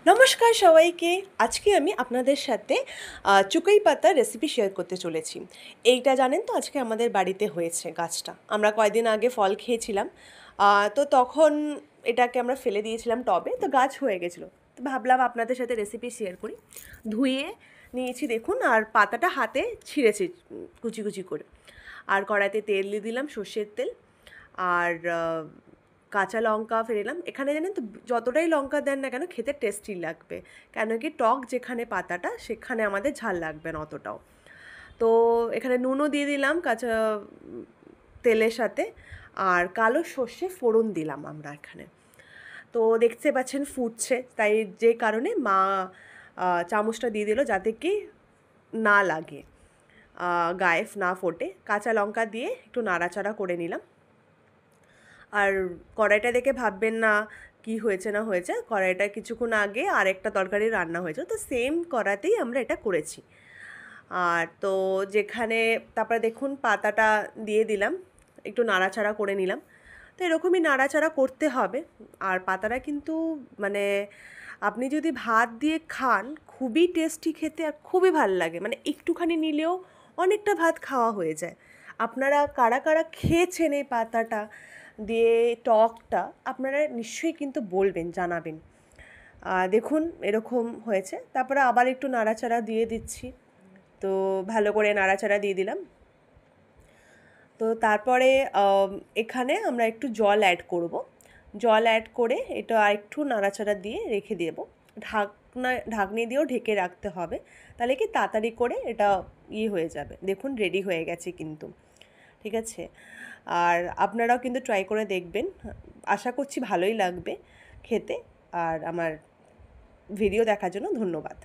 নমস্কার সবাইকে। আজকে আমি আপনাদের সাথে চুকাই পাতার রেসিপি শেয়ার করতে চলেছি। এইটা জানেন তো আজকে আমাদের বাড়িতে হয়েছে গাছটা। আমরা কয়েকদিন আগে ফল খেয়েছিলাম। তো তখন এটাকে আমরা ফেলে দিয়েছিলাম টবে, তো গাছ হয়ে গেছিলো। তো ভাবলাম আপনাদের সাথে রেসিপি শেয়ার করি। ধুয়ে নিয়েছি দেখুন, আর পাতাটা হাতে ছিঁড়েছি কুচি কুচি করে। আর কড়াইতে তেল দিয়ে দিলাম, সর্ষের তেল। আর কাঁচা লঙ্কা ফেললাম। এখানে জানেন তো যতটাই লঙ্কা দেন না কেন খেতে টেস্টি লাগবে, কেন কি টক যেখানে পাতাটা সেখানে আমাদের ঝাল লাগবে না অতটাও। তো এখানে নুনও দিয়ে দিলাম কাঁচা তেলের সাথে, আর কালো সর্ষে ফোড়ন দিলাম আমরা এখানে। তো দেখতে পাচ্ছেন ফুটছে, তাই যে কারণে মা চামচটা দিয়ে দিল যাতে কি না লাগে, গায়ে না ফোটে। কাঁচা লঙ্কা দিয়ে একটু নাড়াচাড়া করে নিলাম। আর কড়াইটা দেখে ভাববেন না কি হয়েছে না হয়েছে, কড়াইটা কিছুক্ষণ আগে আরেকটা তরকারি রান্না হয়েছে, তো সেম কড়াতেই আমরা এটা করেছি। আর তো যেখানে তারপরে দেখুন পাতাটা দিয়ে দিলাম, একটু নাড়াচাড়া করে নিলাম। তো এরকমই নাড়াচাড়া করতে হবে। আর পাতাটা কিন্তু মানে আপনি যদি ভাত দিয়ে খান খুবই টেস্টি খেতে, আর খুবই ভাল লাগে, মানে একটুখানি নিলেও অনেকটা ভাত খাওয়া হয়ে যায়। আপনারা কারা কারা খেয়েছেন এই পাতাটা দিয়ে টকটা, আপনারা নিশ্চয়ই কিন্তু বলবেন, জানাবেন। দেখুন এরকম হয়েছে। তারপরে আবার একটু নাড়াচাড়া দিয়ে দিচ্ছি। তো ভালো করে নাড়াচাড়া দিয়ে দিলাম। তো তারপরে এখানে আমরা একটু জল অ্যাড করব। জল অ্যাড করে এটা আরেকটু নাড়াচাড়া দিয়ে রেখে দেবো। ঢাকনি দিয়েও ঢেকে রাখতে হবে, তাহলে কি তাড়াতাড়ি করে এটা হয়ে যাবে। দেখুন রেডি হয়ে গেছে কিন্তু, ঠিক আছে। আর আপনারাও কিন্তু ট্রাই করে দেখবেন, আশা করছি ভালোই লাগবে খেতে। আর আমার ভিডিও দেখার জন্য ধন্যবাদ।